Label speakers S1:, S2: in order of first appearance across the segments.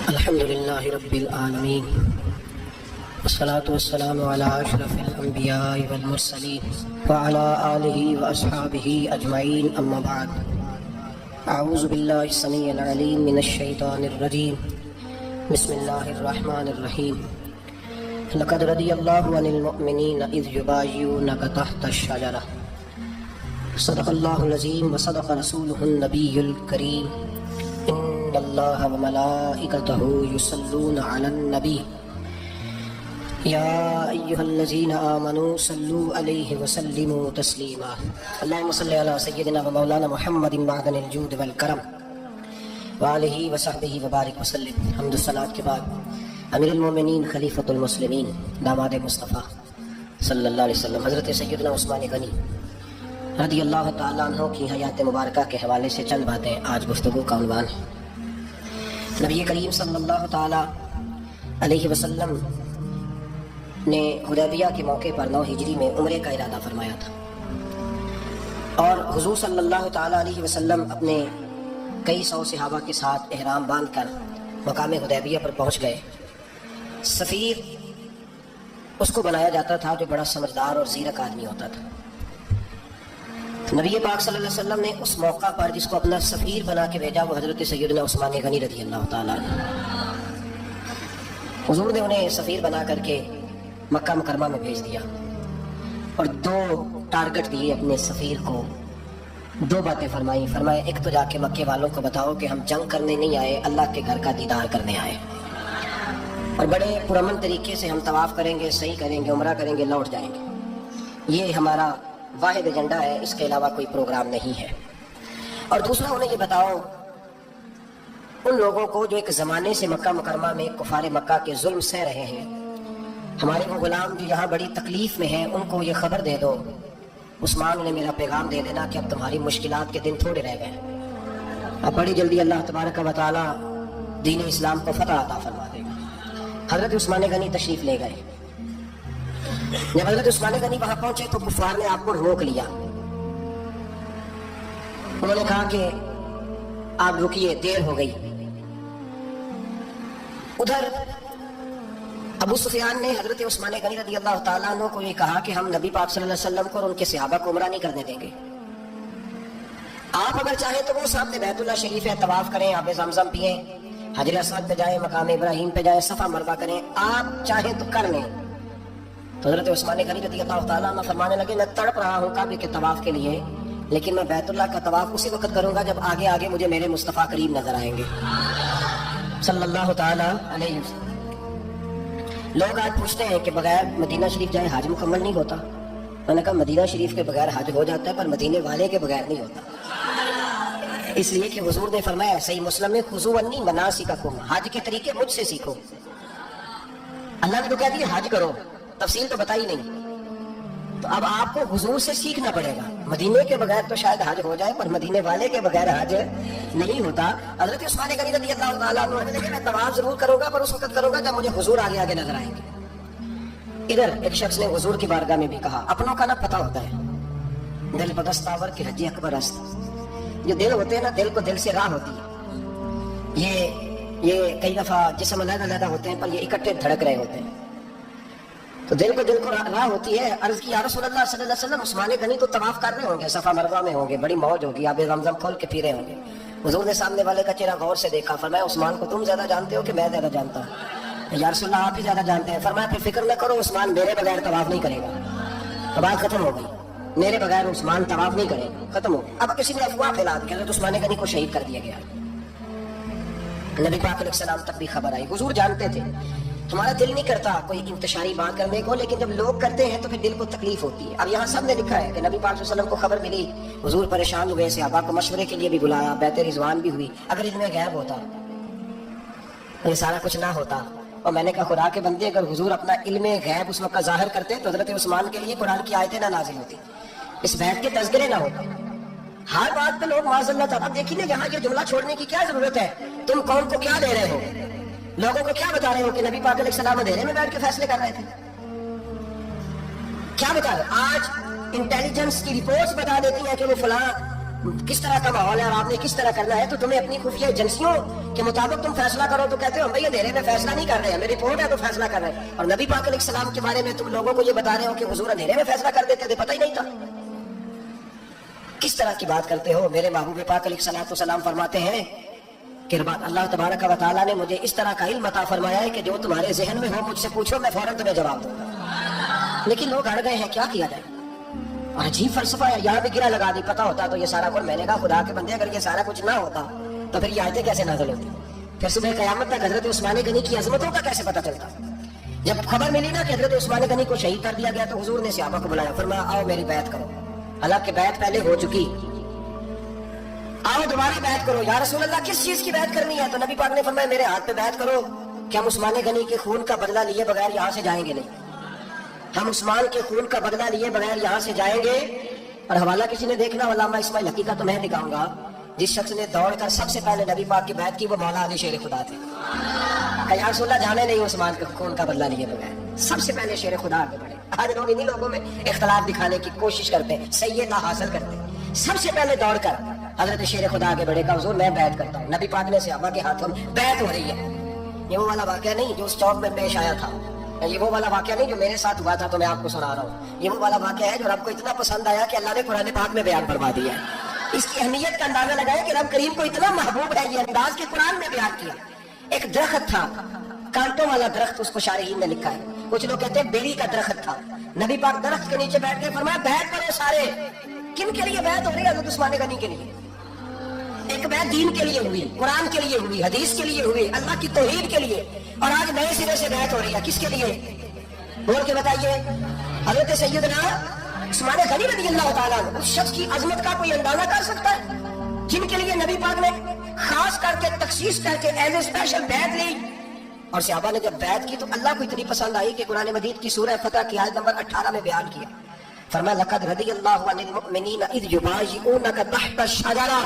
S1: الحمد لله رب العالمين والصلاة والسلام على أشرف الأنبياء والمرسلين وعلى آله وأصحابه أجمعين أما بعد. أعوذ بالله السميع العليم من الشيطان الرجيم. بسم الله الرحمن الرحيم. لقد رضي الله عن المؤمنين إذ يبايعونك تحت الشجرة. صدق الله العظيم وصدق رسوله النبي الكريم. إن الله وملائكته يصلون على النبي يا أيها الذين آمنوا صلوا عليه وسلموا تسليما. اللهم صل على سيدنا ومولانا محمد معدن الجود والكرم وآلہ وصحبہ وبارک وسلم. حمد الصلاۃ کے بعد امیر المومنین خلیفۃ المسلمین داماد مصطفیٰ صلی اللہ علیہ وسلم حضرت سیدنا عثمان غنی رضی اللہ تعالیٰ عنہ کی حیات مبارکہ کے حوالے سے چند باتیں آج گفتگو کا عنوان ہے. نبی کریم صلی اللہ تعالیٰ علیہ وسلم نے حدیبیہ کے موقع پر 9 ہجری میں عمرے کا ارادہ فرمایا تھا، اور حضور صلی اللہ تعالیٰ علیہ وسلم اپنے کئی سو صحابہ کے ساتھ احرام باندھ کر مقام حدیبیہ پر پہنچ گئے. سفیر اس کو بنایا جاتا تھا جو بڑا سمجھدار اور زیرک آدمی ہوتا تھا. نبی پاک صلی اللہ علیہ وسلم نے اس موقع پر جس کو اپنا سفیر بنا کے بھیجا وہ حضرت سیدنا عثمان غنی رضی اللہ تعالیٰ عنہ. حضور نے انہیں سفیر بنا کر کے مکہ مکرمہ میں بھیج دیا اور 2 ٹارگٹ دیے اپنے سفیر کو. 2 باتیں فرمایا ایک تو جا کے مکے والوں کو بتاؤ کہ ہم جنگ کرنے نہیں آئے، اللہ کے گھر کا دیدار کرنے آئے، اور بڑے پرامن طریقے سے ہم طواف کریں گے، صحیح کریں گے، عمرہ کریں گے، لوٹ جائیں گے. یہ ہمارا واحد ایجنڈا ہے، اس کے علاوہ کوئی پروگرام نہیں ہے. اور دوسرا انہیں یہ بتاؤ ان لوگوں کو جو ایک زمانے سے مکہ مکرمہ میں کفار مکہ کے ظلم سہ رہے ہیں، ہمارے وہ غلام جو یہاں بڑی تکلیف میں ہیں، ان کو یہ خبر دے دو، عثمان نے میرا پیغام دے دینا کہ اب تمہاری مشکلات کے دن تھوڑے رہ گئے، اب بڑی جلدی اللہ تبارک و تعالی دین اسلام کو فتح عطا فرما دے گا. حضرت عثمان غنی تشریف لے گئے. جب حضرت عثمان غنی وہاں پہنچے تو کفار نے آپ کو روک لیا. انہوں نے کہا کہ آپ رکیے، دیر ہو گئی. ادھر ابو سفیان نے حضرت عثمان غنی رضی اللہ تعالیٰ عنہ کو یہ کہا کہ ہم نبی پاک صلی اللہ علیہ وسلم کو اور ان کے صحابہ کو عمرہ نہیں کرنے دیں گے. آپ اگر چاہیں تو وہ سامنے بیت اللہ شریف ہے، طواف کریں، آب زمزم پئیں، حجر اسود پہ جائیں، مقام ابراہیم پہ جائیں، صفا مروہ کریں، آپ چاہیں تو کر لیں. تو حضرت عثمان غنی رضی اللہ تعالیٰ عنہ فرمانے لگے میں تڑپ رہا ہوں کعبے کے طواف کے لیے، لیکن میں بیت اللہ کا طواف اسی وقت کروں گا جب آگے آگے مجھے میرے مصطفیٰ کریم نظر آئیں گے صلی اللہ تعالیٰ علیہ وسلم. لوگ آج پوچھتے ہیں کہ بغیر مدینہ شریف جائے حج مکمل نہیں ہوتا. میں نے کہا مدینہ شریف کے بغیر حج ہو جاتا ہے، پر مدینے والے کے بغیر نہیں ہوتا. اس لیے کہ حضور نے فرمایا صحیح مسلم میں خذوا عنی مناسککم، حج کے طریقے مجھ سے سیکھو. اللہ نے تو کہہ دیا حج کرو، تفصیل تو بتائی نہیں. تو اب آپ کو حضور سے سیکھنا پڑے گا. مدینے کے بغیر تو شاید حج ہو جائے، پر مدینے والے کے بغیر حج نہیں ہوتا. حضرت عثمان غنی رضی اللہ تعالیٰ عنہ نے کہا میں طواف ضرور کروں گا، پر اس وقت کروں گا جب مجھے حضور آگے آگے نظر آئیں گے. ادھر ایک شخص نے حضور کی بارگاہ میں بھی کہا اپنوں کا نہ پتہ ہوتا ہے، دل پدستاور کے حجی اکبر است. جو دل ہوتے ہیں نا، دل کو دل سے راہ ہوتی ہے. یہ کئی دفعہ جسم علیحدہ علیحدہ ہوتے ہیں پر یہ اکٹھے دھڑک رہے ہوتے ہیں، تو دل کو راہ ہوتی ہے. عرض کی یا رسول اللہ صلی اللہ علیہ وسلم عثمان غنی تو طواف کر رہے ہوں گے، صفا مروہ میں ہوں گے، بڑی موج ہوگی، آب زمزم کھول کے پی رہے ہوں گے. حضور نے سامنے والے کا چہرہ غور سے دیکھا، فرمایا عثمان کو تم زیادہ جانتے ہو کہ میں زیادہ جانتا ہوں؟ یا رسول اللہ آپ ہی زیادہ جانتے ہیں. فرمایا پھر فکر نہ کرو، عثمان میرے بغیر طواف نہیں کرے گا. اب بات ختم ہو گئی، میرے بغیر عثمان طواف نہیں کرے گا، ختم ہو گئی. اب کسی نے افواہ پھیلا دی کہ حضرت عثمان غنی کو شہید کر دیا گیا. نبی پاک علیہ السلام تک بھی خبر آئی. حضور جانتے تھے ہمارا دل نہیں کرتا کوئی انتشاری بات کرنے کو، لیکن جب لوگ کرتے ہیں تو پھر دل کو تکلیف ہوتی ہے. اب یہاں سب نے لکھا ہے کہ نبی پاک صلی اللہ علیہ وسلم کو خبر ملی، حضور پریشان ہوئے، صحابہ کو مشورے کے لیے بھی بلایا، بیعت رضوان بھی ہوئی. اگر علم غیب ہوتا یہ سارا کچھ نہ ہوتا. اور میں نے کہا خدا کے بندے اگر حضور اپنا علم غیب اس وقت ظاہر کرتے تو حضرت عثمان کے لیے قرآن کی آیتیں نہ نازل ہوتی، اس بیعت کے تذکرے نہ ہوتے. ہر بات پہ لوگ معاذ اللہ تعالیٰ. دیکھیے نا یہاں یہ جملہ چھوڑنے کی کیا ضرورت ہے؟ تم قوم کو کیا دے رہے ہو؟ لوگوں کو کیا بتا رہے ہو کہ نبی پاک علیہ السلام اندھیرے میں بیٹھ کے فیصلے کر رہے تھے؟ کیا بتا رہے؟ آج انٹیلیجنس کی رپورٹس بتا دیتی ہیں کہ وہ فلاں کس طرح کا ماحول ہے اور آپ نے کس طرح کرنا ہے، تو تمہیں اپنی خفیہ ایجنسیوں کے مطابق تم فیصلہ کرو تو کہتے ہو ہم بھائی اندھیرے میں فیصلہ نہیں کر رہے ہیں، ہمیں رپورٹ ہے تو فیصلہ کر رہے ہیں. اور نبی پاک علیہ السلام کے بارے میں تم لوگوں کو یہ بتا رہے ہو کہ حضور اندھیرے میں فیصلہ کر دیتے تھے، پتہ ہی نہیں تھا. کس طرح کی بات کرتے ہو؟ میرے محبوب پاک علیہ السلام فرماتے ہیں کہ اللہ تبارک و تعالیٰ نے مجھے اس طرح کا علم عطا فرمایا ہے کہ جو تمہارے ذہن میں ہو مجھ سے پوچھو، میں فوراً تمہیں جواب دوں گا. لیکن لوگ اڑ گئے ہیں، کیا کیا جائے؟ اور عجیب فلسفہ ہے، یہاں بھی گرا لگا دی. پتا ہوتا تو یہ سارا کچھ، میں نے کہا خدا کے بندے اگر یہ سارا کچھ نہ ہوتا تو پھر یہ آیتیں کیسے نازل ہوتی؟ پھر صبح قیامت تک حضرت عثمان غنی کی عظمتوں کا کیسے پتہ چلتا؟ جب خبر ملی نا کہ حضرت عثمان غنی کو شہید کر دیا گیا تو حضور نے صحابہ کو بلایا، فرمایا آؤ میری بیعت کرو. حالانکہ بیعت پہلے ہو چکی، آؤ دوبارہ بیعت کرو. یا رسول اللہ کس چیز کی بیعت کرنی ہے؟ تو نبی پاک نے فرمایا میرے ہاتھ پہ بیعت کرو کہ ہم عثمان غنی کے خون کا بدلہ لیے بغیر یہاں سے جائیں گے نہیں، ہم عثمان کے خون کا بدلہ لیے بغیر یہاں سے جائیں گے. اور حوالہ کسی نے دیکھنا علامہ اسماعیل حقیقی کا تو میں دکھاؤں گا، جس شخص نے دوڑ کر سب سے پہلے نبی پاک کی بیعت کی وہ مولا علی شیر خدا تھے. کہ یا رسول اللہ جانے نہیں عثمان کے خون کا بدلہ لیے بغیر، سب سے پہلے شیر خدا آگے بڑھے. آج لوگ انہی لوگوں میں اختلاف دکھانے کی کوشش کرتے ہیں، سیدہ حاصل کرتے ہیں. سب سے پہلے دوڑ کر حضرت شیر خدا آگے بڑھے، کا حضور میں بیعت کرتا ہوں. نبی پاک نے صحابہ کے ہاتھوں بیعت ہو رہی ہے. یہ وہ والا واقعہ نہیں جو اس چوک میں پیش آیا تھا، یہ وہ والا واقعہ نہیں جو میرے ساتھ ہوا تھا تو میں آپ کو سنا رہا ہوں. یہ وہ والا واقعہ ہے جو رب کو اتنا پسند آیا کہ اللہ نے قرآن پاک میں بیان فرما دیا ہے. اس کی اہمیت کا اندازہ لگایا کہ رب کریم کو اتنا محبوب ہے یہ انداز کے قرآن میں بیان کیا. ایک درخت تھا، کانٹوں والا درخت، اس کو شارحین نے لکھا ہے. کچھ لوگ کہتے ہیں بیری کا درخت تھا. نبی پاک درخت کے نیچے بیٹھ کے فرمایا بیعت کرو سارے. کن کے لیے بیعت ہو رہی ہے؟ حضرت عثمان غنی کے لیے. ایک بیعت دین کے لیے ہوئی، قرآن کے لیے ہوئی، حدیث کے لیے ہوئی، اللہ کی توحید کے لیے. اور آج نئے سرے سے بیعت ہو رہی ہے، کس کے لیے؟ بول کے بتائیے. حضرت سیدنا عثمان غنی رضی اللہ تعالیٰ عنہ، اس شخص کی عظمت کا کوئی اندازہ کر سکتا ہے جن کے لیے نبی پاک نے خاص کر کے تخصیص کر کے ایز اے اسپیشل بیعت لی. اور صحابہ نے جب بیعت کی تو اللہ کو اتنی پسند آئی کہ قرآن مجید کی سورہ فتح کی آیت نمبر 18 میں بیان کیا. فرمایا لقد رضی اللہ عن المؤمنین اذ یبایعونک تحت الشجرہ.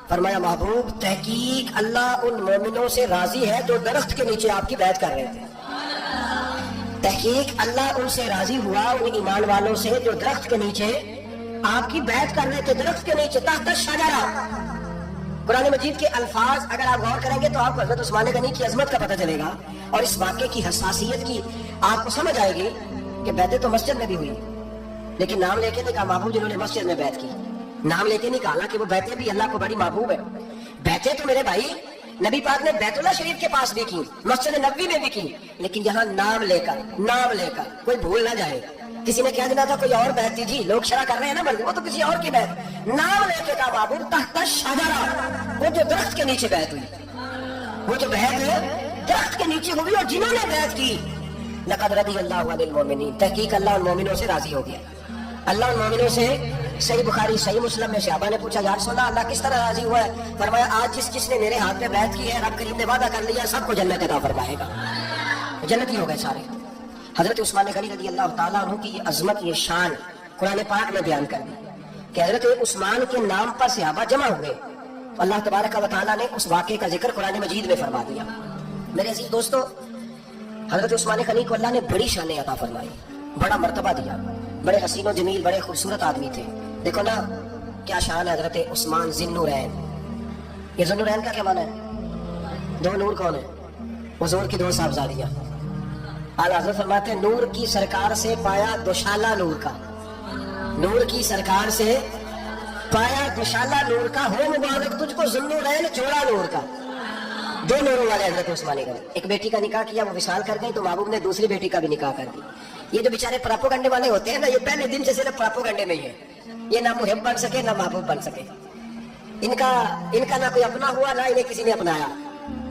S1: فرمایا محبوب تحقیق اللہ ان مومنوں سے راضی ہے جو درخت کے نیچے آپ کی بیعت کر رہے تھے. تحقیق اللہ ان سے راضی ہوا، ان ایمان والوں سے جو درخت کے نیچے آپ کی بیعت کر رہے تھے. درخت کے نیچے تحت الشجرہ. قرآن مجید کے الفاظ اگر آپ غور کریں گے تو آپ کو حضرت عثمان غنی کی عظمت کا پتہ چلے گا اور اس واقعے کی حساسیت کی آپ کو سمجھ آئے گی کہ بیعتیں تو مسجد میں بھی ہوئی لیکن نام لے کے نہیں کہا محبوب جنہوں نے مسجد میں بیعت کی. نام لے کے نہیں کہا، حالانکہ وہ بیعتیں بھی اللہ کو بڑی محبوب ہے. بیعتیں تو میرے بھائی نبی پاک نے بیت اللہ شریف کے پاس بھی کی، مسجد نبوی میں بھی کی، لیکن یہاں نام لے کر کوئی بھول نہ جائے. کسی نے کہہ دینا تھا کوئی اور بیعت جی لوگ شرع کر رہے ہیں نا مرضی، وہ تو کسی اور کی بیعت. نام لے کے کہا محبوب تحت الشجرہ، وہ جو درخت کے نیچے بیعت ہوئی، وہ جو بیعت درخت کے نیچے ہوئی اور جنہوں نے بیعت کی. لقد رضی اللہ عن المؤمنین، تحقیق اللہ ان مومنوں سے راضی ہو گیا. اللہ ان مومنوں سے. صحیح بخاری صحیح مسلم میں صحابہ نے پوچھا یا رسول اللہ اللہ کس طرح راضی ہوا ہے؟ فرمایا آج جس نے میرے ہاتھ میں بیعت کی ہے رب کریم نے وعدہ کر لیا سب کو جنت عطا فرمائے گا. جنتی ہو گئے سارے. حضرت عثمان غنی رضی اللہ تعالیٰ عنہ کی یہ عظمت، یہ شان قرآن پاک میں بیان کر دی کہ حضرت عثمان کے نام پر صحابہ جمع ہوئے. اللہ تبارک و تعالیٰ نے اس واقعے کا ذکر قرآن مجید میں فرما دیا. میرے عزیز دوستو، حضرت عثمان غنی کو اللہ نے بڑی شان عطا فرمائی، بڑا مرتبہ دیا. بڑے حسین و جمیل، بڑے خوبصورت آدمی تھے. دیکھو نا کیا شان ہے حضرت عثمان ذی النورین. یہ ذی النورین کا کیا معنی ہے؟ دو نور کون ہیں؟ حضور کی دو صاحبزادیاں. اعلیٰ حضرت فرماتے ہیں نور کی سرکار سے پایا دوشالہ نور کا، نور کی سرکار سے پایا دوشالہ نور کا، ہو مبارک تجھ کو ذی النورین چوڑا نور کا. دو نوروں والے حضرت عثمان غنی. ایک بیٹی کا نکاح کیا، وہ وصال کر گئی تو محبوب نے دوسری بیٹی کا بھی نکاح کر دی. یہ جو بیچارے پراپوگنڈے والے ہوتے ہیں نا، یہ پہلے دن سے صرف پراپوگنڈے میں ہی ہے. یہ نہ محب بن سکے نہ محبوب بن سکے. ان کا نہ کوئی اپنا ہوا نہ انہیں کسی نے اپنایا.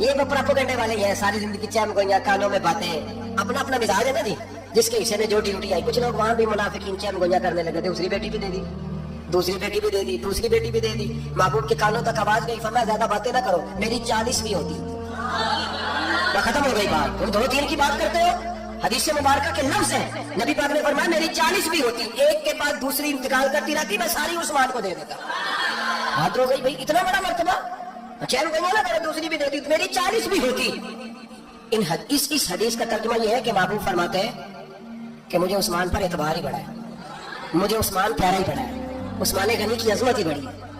S1: یہ وہ پراپوگنڈے والے ہیں، ساری زندگی چیم گوئیاں، کانوں میں باتیں. اپنا اپنا مزاج ہے نا جی، جس کے حصے میں جو ڈیوٹی آئی. کچھ لوگ وہاں بھی منافقین چیم گوئیاں کرنے لگے، دوسری بیٹی بھی دے دی، دوسری بیٹی بھی دے دی، دوسری بیٹی بھی دے دی. محبوب کے کانوں تک آواز گئی، فرمایا زیادہ باتیں نہ کرو، میری 40 ہوتی. ختم ہو گئی بات. تم 2-3 کی بات کرتے ہو، حدیث مبارکہ کے لفظ ہیں. نبی پاک نے فرمایا میری 40 بھی ہوتی، ایک کے بعد دوسری انتقال کرتی رہتی، میں ساری عثمان کو دے دیتا. بات ہو گئی بھائی، اتنا بڑا مرتبہ. چین گئی نا میرے دوسری بھی دیتی، میری 40 بھی ہوتی. اس حدیث کا ترجمہ یہ ہے کہ محبوب فرماتے ہیں کہ مجھے عثمان پر اعتبار ہی بڑا ہے، مجھے عثمان پیارا ہی بڑا ہے، عثمان غنی کی عظمت ہی بڑی ہے.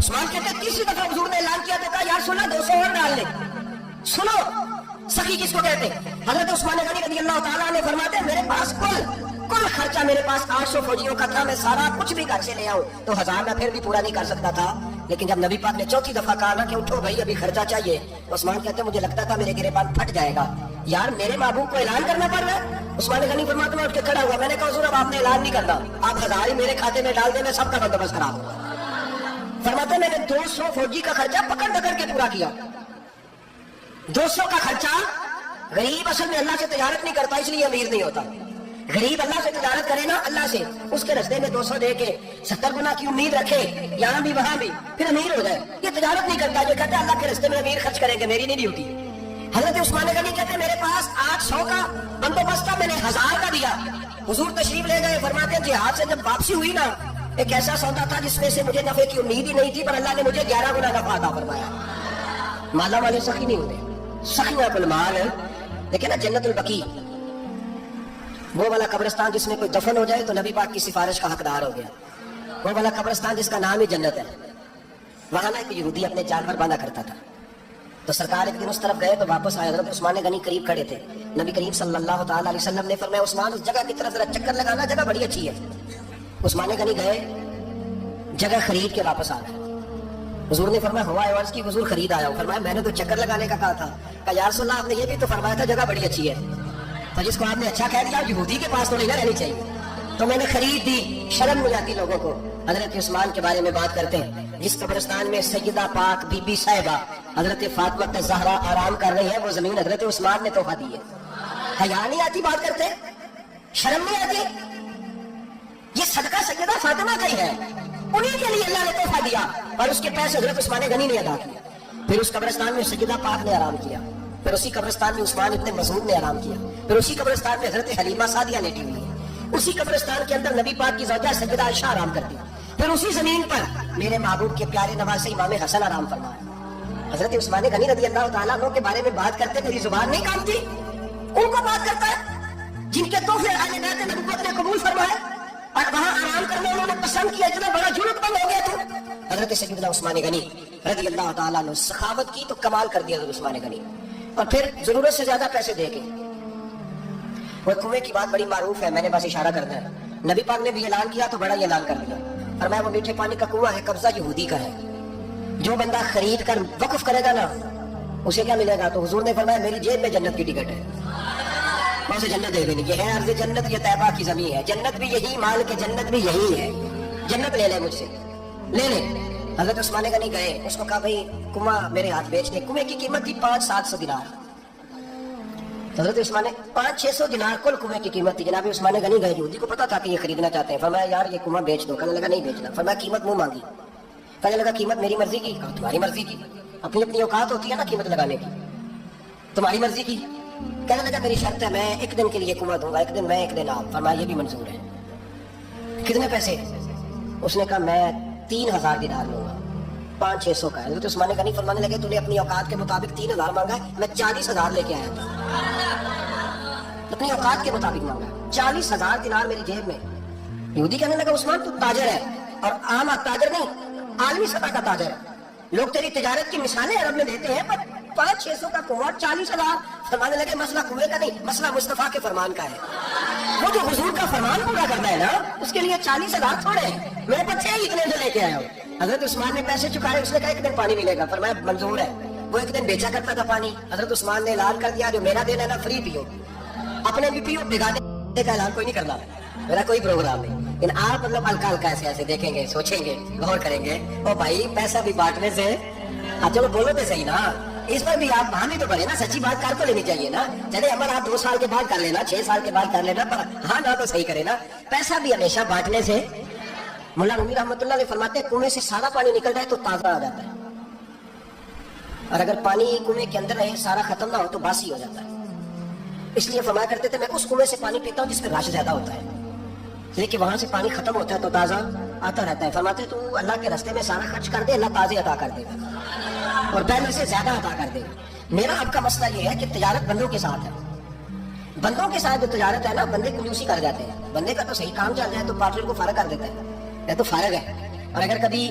S1: عثمان کہتے ہیں تیسری دفعہ حضور نے اعلان کیا تو کہا یار سنا 200 اور ڈال لے. سنو سخی کس کو کہتے ہیں؟ حضرت عثمان غنی رضی اللہ تعالیٰ نے فرماتے ہیں میرے پاس کل خرچہ میرے پاس 800 فوجیوں کا تھا, میں سارا کچھ بھی گھر سے لے آؤں تو 1000 میں پھر بھی پورا نہیں کر سکتا تھا. لیکن جب نبی پاک نے چوتھی دفعہ کہا نا کہ اٹھو بھائی ابھی خرچہ چاہیے, عثمان کہتے ہیں مجھے لگتا تھا میرے گریبان پھٹ جائے گا, یار میرے محبوب کو اعلان کرنا پڑ رہا ہے. عثمان غنی فرماتے ہیں اٹھ کے کھڑا ہوا, میں نے کہا حضور اب آپ نے اعلان نہیں کرنا, آپ 1000 ہی میرے کھاتے میں ڈال دیں, میں سب کا بندوبست کرا دوں. فرماتے ہیں میں نے 200 فوجی کا خرچہ پکڑ پکڑ کے پورا کیا. 200 کا خرچہ. غریب اصل میں اللہ سے تجارت نہیں کرتا اس لیے امیر نہیں ہوتا. غریب اللہ سے تجارت کرے نا, اللہ سے اس کے رستے میں 200 دے کے 70 گنا کی امید رکھے یہاں بھی وہاں بھی, پھر امیر ہو جائے. یہ تجارت نہیں کرتا, جو کہتا ہے اللہ کے رستے میں امیر خرچ کریں گے, میری نہیں ڈیوٹی. حضرت عثمان غنی کہتے ہیں میرے پاس 800 کا بندوبست تھا, میں نے 1000 کا دیا. حضور تشریف لے گئے, فرماتے ہیں جہاد سے جب واپسی ہوئی نا, ایک ایسا سودا تھا جس میں سے مجھے نفع کی امید ہی نہیں تھی, پر اللہ نے مجھے 11 گنا نفع عطا فرمایا. مالا والے سخی نہیں ہوتے, سخیاں کل مال ہے. دیکھیں نا جنت البقیع, وہ والا قبرستان جس میں کوئی دفن ہو جائے تو نبی پاک کی سفارش کا حقدار ہو گیا. وہ والا قبرستان جس کا نام ہی جنت ہے, وہاں نا ایک یہودی اپنے جانور باندھا کرتا تھا. تو سرکار ایک دن اس طرف گئے تو واپس آئے, حضرت عثمان غنی قریب کھڑے تھے. نبی کریم صلی اللہ تعالی علیہ وسلم نے فرمایا عثمان اس جگہ کی طرف ذرا چکر لگانا, جگہ بڑی اچھی ہے. عثمان غنی گئے, جگہ خرید کے واپس آ گئے. حضور نے فرمایا ہوا ہے عرض کی حضور خرید آیا ہوں. فرمایا میں نے تو چکر لگانے کا کہا تھا. کہا یا رسول اللہ آپ نے یہ بھی تو فرمایا تھا جگہ بڑی اچھی ہے, تو جس کو آپ نے اچھا کہہ دیا یہودی کے پاس تو نہیں رہنی چاہیے, تو میں نے خرید دی. شرم ہو جاتی لوگوں کو. حضرت عثمان کے بارے میں بات کرتے ہیں, جس قبرستان میں سیدہ پاک بی بی صاحبہ حضرت فاطمہ زہرا آرام کر رہی ہے, وہ زمین حضرت عثمان نے تحفہ دی ہے. حیا نہیں آتی بات کرتے, شرم نہیں آتی؟ یہ صدقہ سیدہ فاطمہ کا ہی ہے, انہیں کے لیے اللہ نے تحفہ دیا, اور اس کے پیسے حضرت عثمان غنی نے ادا کیا. پھر اس قبرستان میں سیدہ پاک نے آرام کیا, پھر اسی قبرستان میں عثمان ابن مسعود نے آرام کیا, پھر اسی قبرستان میں حضرت حلیمہ سعدیہ لیٹی ہوئی ہے, اسی قبرستان کے اندر نبی پاک کی زوجہ سیدہ عائشہ آرام کرتی, پھر اسی زمین پر میرے محبوب کے پیارے نواسے امام حسن آرام فرمایا. حضرت عثمان غنی رضی اللہ تعالیٰ عنہ کے بارے میں بات کرتے میری زبان نہیں کامتی, ان کو بات کرتا ہے جن کے تحفے اہل بیت نبوت نے قبول فرمائے اور وہاں آرام کرنا انہوں نے پسند کیا. اتنا بڑا جرت بند ہو گیا تو حضرت سیدنا عثمان غنی رضی اللہ تعالیٰ عنہ سخاوت کی تو کمال کر دیا حضرت عثمان غنی, اور پھر ضرورت سے زیادہ پیسے دے کے. وہ کنویں کی بات بڑی معروف ہے, میں نے بس اشارہ کرنا ہے. نبی پاک نے بھی اعلان کیا تو بڑا ہی اعلان کر دیا, فرمایا وہ میٹھے پانی کا کنواں ہے, قبضہ یہودی کا ہے, جو بندہ خرید کر وقف کرے گا نا اسے کیا ملے گا؟ تو حضور نے فرمایا میری جیب میں جنت کی ٹکٹ ہے, میں اسے جنت دے دینی. یہ ہے عرض جنت, یہ طیبہ کی زمین ہے, جنت بھی یہی, مال کے جنت بھی یہی ہے, جنت لے لے مجھ سے, لے لے. حضرت عثمان غنی گئے, اس کو کہا بھائی کنواں میرے ہاتھ بیچ دے. کنویں کی قیمت تھی 500-700 دینار. حضرت عثمان 500-600 دینار کل کنویں کی قیمت تھی. جناب عثمان غنی گئے, یہودی کو پتا تھا کہ یہ خریدنا چاہتے ہیں. فرمایا یار یہ کنواں بیچ دو. کہنے لگا نہیں بیچنا. فرمایا قیمت منہ مانگی. کہنے لگا قیمت میری مرضی کی. کہا تمہاری مرضی کی, اپنی اپنی اوقات ہوتی ہے نا قیمت لگانے کی, تمہاری مرضی کی. کہنے لگا میری شرط ہے میں ایک دن کے لیے کنواں دوں گا, ایک دن میں ایک دن آپ. فرمایا یہ بھی منظور ہے. کتنے پیسے؟ اس نے کہا میں 3000 دینار لوں گا, 500-600 کا. حضرت عثمان غنی فرمانے لگے تو نے اپنی اوقات کے مطابق 3000 مانگا, میں 40,000 لے کے آیا تھا. اپنی اوقات کے مطابق مانگا, 40,000 دینار میری جیب میں. یہودی کہنے لگا عثمان تو تاجر ہے, اور عام تاجر نہیں, عالمی سطح کا تاجر ہے. لوگ تیری تجارت کی مثالیں عرب میں دیتے ہیں, پر 500-600 کا کنواں 40,000. فرمانے لگے مسئلہ کنویں کا نہیں, مسئلہ مصطفیٰ کے فرمان کا ہے. وہ جو حضور کا فرمان پورا کرنا ہے نا, اس کے لیے 40,000 تھوڑے ہیں, میرے پاس ہے اتنے سے لے کے آیا ہوں. حضرت عثمان نے پیسے چکائے, اس نے کہا ایک دن پانی ملے گا. فرمایا منظور ہے. وہ ایک دن بیچا کرتا تھا پانی. حضرت عثمان نے اعلان کر دیا جو میرا دینا ہے نا فری پیو, اپنے بھی پیو, بگانے کا اعلان کوئی نہیں کرنا, میرا کوئی پروگرام نہیں. لیکن آپ مطلب ہلکا ہلکا ایسے ایسے دیکھیں گے, سوچیں گے, غور کریں گے, او بھائی پیسہ بھی بانٹنے سے. چلو بولو تو صحیح نا, اس پر بھی آپ وہاں بھی تو بڑھے نا, سچی بات کر تو لینی چاہیے نا. چلے عمل آپ 2 سال کے بعد کر لینا, 6 سال کے بعد کر لینا, پر ہاں نہ تو صحیح کرے نا. پیسہ بھی ہمیشہ بانٹنے سے. مولا رومی رحمۃ اللہ علیہ فرماتے ہیں کنویں سے سارا پانی نکل جائے تو تازہ آ جاتا ہے, اور اگر پانی کنویں کے اندر رہے سارا ختم نہ ہو تو باسی ہو جاتا ہے. اس لیے فرمایا کرتے تھے میں اس کنویں سے پانی پیتا ہوں جس میں رش زیادہ ہوتا ہے, لیکن وہاں سے پانی ختم ہوتا ہے تو تازہ آتا رہتا ہے. فرماتے تو اللہ کے راستے میں سارا خرچ کر دے, اللہ تازے عطا کر دے گا اور پہلے سے زیادہ عطا کر دے گا. میرا آپ کا مسئلہ یہ ہے کہ تجارت بندوں کے ساتھ ہے. بندوں کے ساتھ جو تجارت ہے نا, بندے کنجوسی کر جاتے ہیں. بندے کا تو صحیح کام چل جائے تو پارٹنر کو فارغ کر دیتا ہے, یا تو فارغ ہے. اور اگر کبھی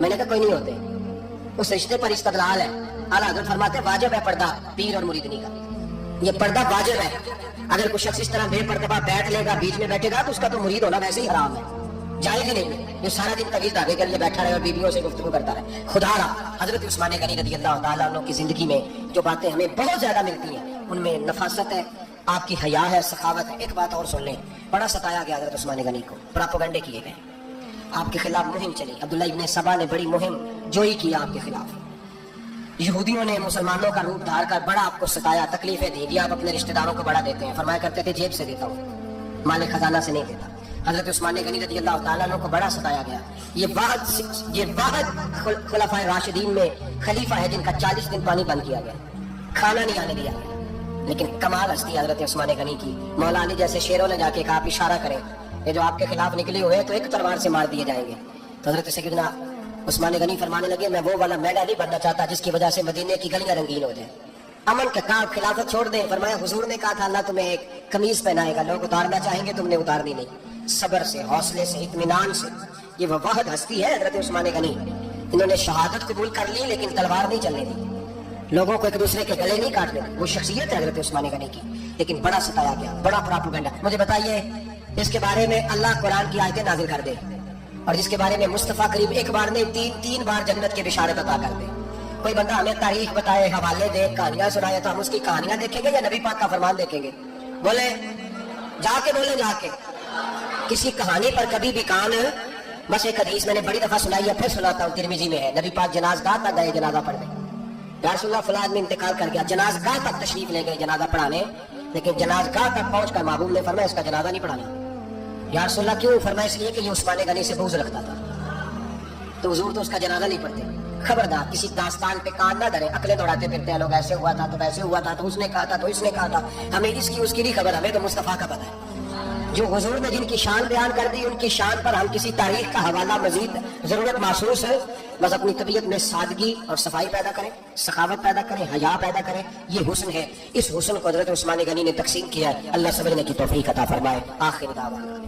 S1: میں نے کہا کوئی نہیں ہوتے. اس رشتے پر استدلال ہے. اعلیٰ حضرت فرماتے ہیں واجب ہے پردہ پیر اور مریدنی کا. یہ پردہ واجب ہے. اگر کوئی شخص اس طرح بے پردہ بیٹھ لے گا, بیچ میں بیٹھے گا, تو اس کا تو مرید ہونا ویسے ہی حرام ہے, جائز ہی نہیں. یہ سارا دن طویل دھاگے کے لیے بیٹھا رہے اور بیویوں سے گفتگو کرتا رہے. خدا را حضرت عثمان غنی رضی اللہ تعالیٰ عنہ کی زندگی میں جو باتیں ہمیں بہت زیادہ ملتی ہیں, ان میں نفاست ہے, آپ کی حیا ہے, سخاوت ہے. ایک بات اور سن لیں, بڑا ستایا گیا حضرت عثمان غنی کو, پراپیگنڈے کیے گئے, آپ کے خلاف مہم چلی. عبداللہ ابن سبا نے بڑی مہم جوئی کی آپ کے خلاف. یہودیوں نے مسلمانوں کا روپ دھار کر بڑا آپ کو ستایا, تکلیفیں دی. یہ آپ اپنے رشتہ داروں کو بڑا دیتے ہیں, فرمایا کرتے تھے جیب سے دیتا ہوں, مال خزانہ سے نہیں دیتا. حضرت عثمان غنی رضی اللہ تعالیٰ عنہ کو بڑا ستایا گیا. یہ واحد خلفائے راشدین میں خلیفہ ہے جن کا 40 دن پانی بند کیا گیا, کھانا نہیں آنے دیا. لیکن کمال ہستی حضرت عثمان غنی کی. مولا علی جیسے شیروں نے جا کے کہا آپ اشارہ کریں, یہ جو آپ کے خلاف نکلے ہوئے تو ایک تلوار سے مار دیے جائیں گے. تو حضرت سیدنا عثمان غنی فرمانے لگے میں وہ والا میڈا نہیں بننا چاہتا جس کی وجہ سے مدینے کی گلیاں رنگین ہو جائیں. امن کا کہا خلافت چھوڑ دیں. فرمایا حضور نے کہا تھا اللہ تمہیں ایک قمیض پہنائے گا, لوگ اتارنا چاہیں گے, تم نے اتارنی نہیں. صبر سے, حوصلے سے, اطمینان سے. یہ وہ واحد ہستی ہے حضرت عثمان غنی. انہوں نے شہادت قبول کر لی لیکن تلوار نہیں چلنے دی, لوگوں کو ایک دوسرے کے گلے نہیں کاٹنے دی. وہ شخصیت ہے حضرت عثمان غنی کی, لیکن بڑا ستایا گیا, بڑا پراپیگنڈا. مجھے بتائیے اس کے بارے میں اللہ قرآن کی آیتیں نازل کر دے, اور جس کے بارے میں مصطفیٰ کریم ایک بار نہیں تین بار جنت کے بشارت عطا کر دے. کوئی بندہ ہمیں تاریخ بتائے, حوالے دے, کہانیاں سنائے, تو ہم اس کی کہانیاں دیکھیں گے یا نبی پاک کا فرمان دیکھیں گے؟ بولے جا کے, بولے جا کے. کسی کہانی پر کبھی بھی کان, بس ایک حدیث میں نے بڑی دفعہ سنائی ہے, پھر سناتا ہوں, ترمذی میں ہے. نبی پاک جنازگاہ تک گئے جنازہ پڑھنے, یا رسول اللہ فلاں آدمی انتقال کر گیا, جنازگاہ تک تشریف لے گئے جنازہ پڑھانے, لیکن جنازگاہ تک پہنچ کر محبوب نے فرمایا اس کا جنازہ نہیں پڑھانا. یا رسول اللہ کیوں؟ فرمایا اس لیے کہ یہ عثمان غنی سے بغض رکھتا تھا, تو حضور تو اس کا جنازہ نہیں پڑھتے. خبردار کسی داستان پہ کان نہ دھرے, عقلیں دوڑاتے پھرتے ہیں لوگ, ایسے ہوا تھا تو ویسے ہوا تھا, تو اس نے کہا تھا تو اس نے کہا تھا. ہمیں اس کی نہیں خبر, ہمیں تو مصطفیٰ کا پتہ ہے. جو حضور نے جن کی شان بیان کر دی, ان کی شان پر ہم کسی تاریخ کا حوالہ مزید ضرورت محسوس ہے, بس اپنی طبیعت میں سادگی اور صفائی پیدا کریں, سخاوت پیدا کریں, حیا پیدا کریں. یہ حسن ہے. اس حسن کو حضرت عثمان غنی نے تقسیم کیا ہے. اللہ سمجھنے کی توفیق عطا فرمائے. آخر دعوانا